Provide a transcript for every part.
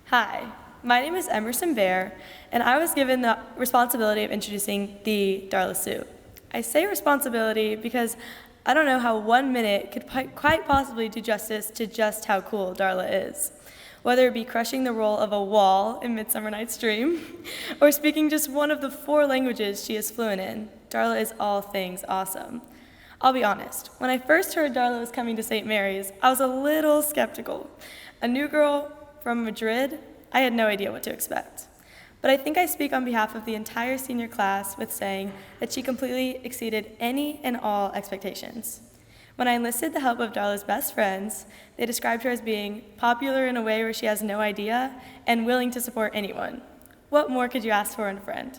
Hi, my name is Emerson Bear, and I was given the responsibility of introducing the Darla Suitt. I say responsibility because I don't know how 1 minute could quite possibly do justice to just how cool Darla is. Whether it be crushing the role of a wall in Midsummer Night's Dream, or speaking just one of the 4 languages she is fluent in, Darla is all things awesome. I'll be honest, when I first heard Darla was coming to St. Mary's, I was a little skeptical. A new girl from Madrid, I had no idea what to expect. But I think I speak on behalf of the entire senior class with saying that she completely exceeded any and all expectations. When I enlisted the help of Darla's best friends, they described her as being popular in a way where she has no idea and willing to support anyone. What more could you ask for in a friend?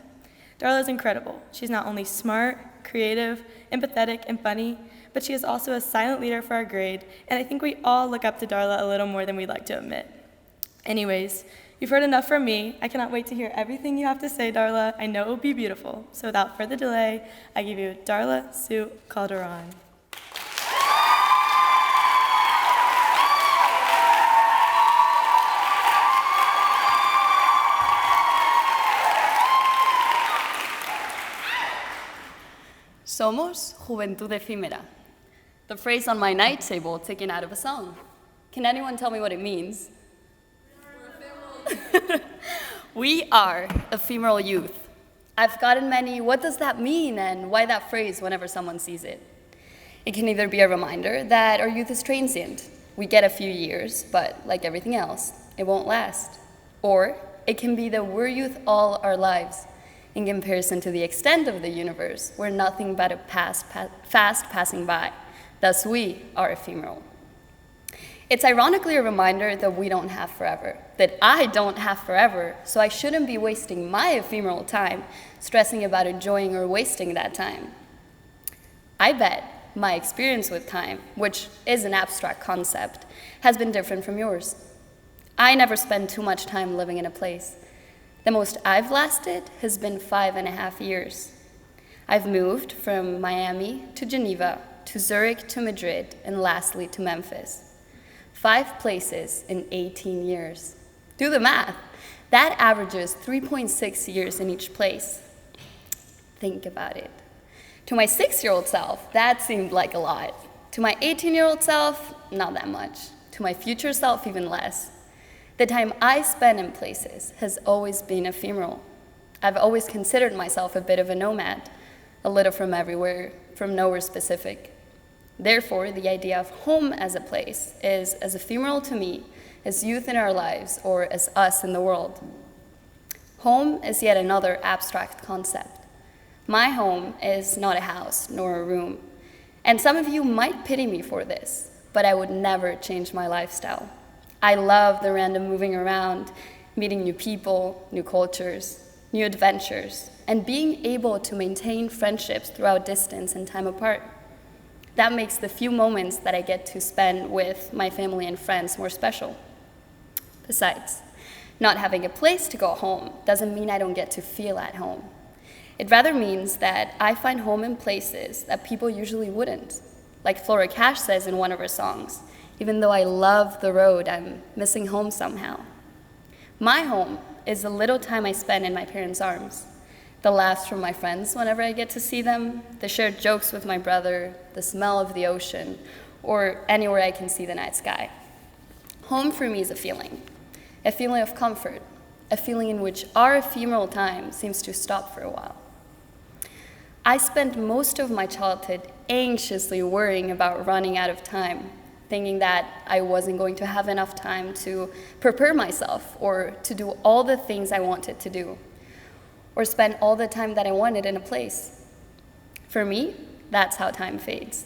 Darla is incredible. She's not only smart, creative, empathetic, and funny, but she is also a silent leader for our grade, and I think we all look up to Darla a little more than we'd like to admit. Anyways, you've heard enough from me. I cannot wait to hear everything you have to say, Darla. I know it will be beautiful. So without further delay, I give you Darla Suitt Calderon. Somos juventud efímera. The phrase on my night table taken out of a song. Can anyone tell me what it means? We are ephemeral youth. I've gotten many, what does that mean, and why that phrase whenever someone sees it. It can either be a reminder that our youth is transient. We get a few years, but like everything else, it won't last. Or it can be that we're youth all our lives. In comparison to the extent of the universe, we're nothing but a fast passing by. Thus we are ephemeral. It's ironically a reminder that we don't have forever, that I don't have forever, so I shouldn't be wasting my ephemeral time stressing about enjoying or wasting that time. I bet my experience with time, which is an abstract concept, has been different from yours. I never spend too much time living in a place. The most I've lasted has been 5.5 years. I've moved from Miami to Geneva, to Zurich to Madrid, and lastly to Memphis. 5 places in 18 years. Do the math. That averages 3.6 years in each place. Think about it. To my 6-year-old self, that seemed like a lot. To my 18-year-old self, not that much. To my future self, even less. The time I spend in places has always been ephemeral. I've always considered myself a bit of a nomad, a little from everywhere, from nowhere specific. Therefore, the idea of home as a place is as ephemeral to me as youth in our lives or as us in the world. Home is yet another abstract concept. My home is not a house nor a room. And some of you might pity me for this, but I would never change my lifestyle. I love the random moving around, meeting new people, new cultures, new adventures, and being able to maintain friendships throughout distance and time apart. That makes the few moments that I get to spend with my family and friends more special. Besides, not having a place to go home doesn't mean I don't get to feel at home. It rather means that I find home in places that people usually wouldn't. Like Flora Cash says in one of her songs, even though I love the road, I'm missing home somehow. My home is the little time I spend in my parents' arms. The laughs from my friends whenever I get to see them, the shared jokes with my brother, the smell of the ocean, or anywhere I can see the night sky. Home for me is a feeling of comfort, a feeling in which our ephemeral time seems to stop for a while. I spent most of my childhood anxiously worrying about running out of time, thinking that I wasn't going to have enough time to prepare myself or to do all the things I wanted to do, or spend all the time that I wanted in a place. For me, that's how time fades.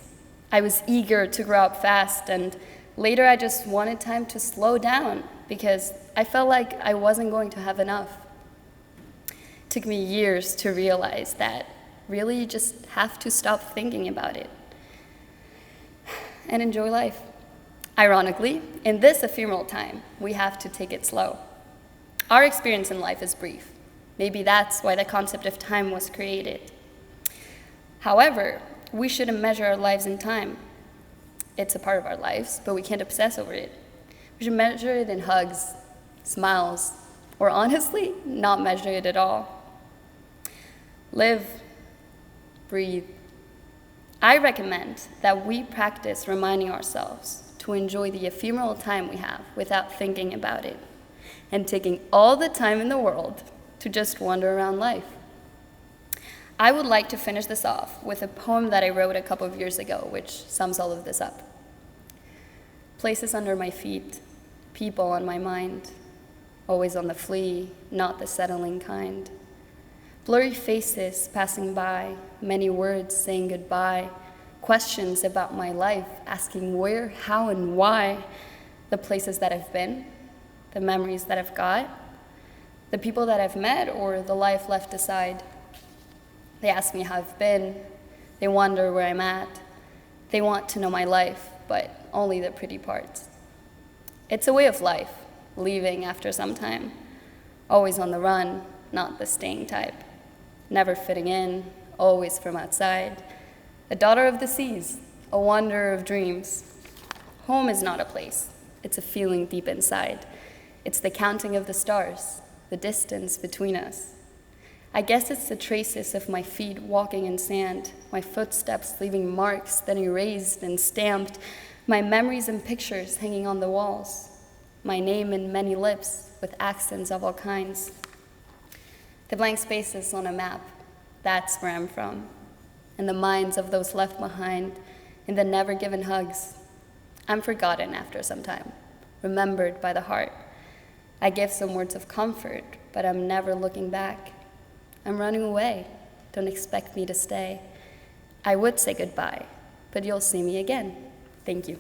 I was eager to grow up fast, and later I just wanted time to slow down because I felt like I wasn't going to have enough. It took me years to realize that really you just have to stop thinking about it and enjoy life. Ironically, in this ephemeral time, we have to take it slow. Our experience in life is brief. Maybe that's why the concept of time was created. However, we shouldn't measure our lives in time. It's a part of our lives, but we can't obsess over it. We should measure it in hugs, smiles, or honestly, not measure it at all. Live, breathe. I recommend that we practice reminding ourselves to enjoy the ephemeral time we have without thinking about it, and taking all the time in the world to just wander around life. I would like to finish this off with a poem that I wrote a couple of years ago, which sums all of this up. Places under my feet, people on my mind, always on the flee, not the settling kind. Blurry faces passing by, many words saying goodbye, questions about my life, asking where, how, and why, the places that I've been, the memories that I've got, the people that I've met, or the life left aside. They ask me how I've been, they wonder where I'm at, they want to know my life, but only the pretty parts. It's a way of life, leaving after some time, always on the run, not the staying type, never fitting in, always from outside, a daughter of the seas, a wanderer of dreams. Home is not a place, it's a feeling deep inside. It's the counting of the stars, the distance between us. I guess it's the traces of my feet walking in sand, my footsteps leaving marks, then erased and stamped, my memories and pictures hanging on the walls, my name in many lips with accents of all kinds. The blank spaces on a map, that's where I'm from, in the minds of those left behind, in the never given hugs. I'm forgotten after some time, remembered by the heart. I give some words of comfort, but I'm never looking back. I'm running away, don't expect me to stay. I would say goodbye, but you'll see me again. Thank you.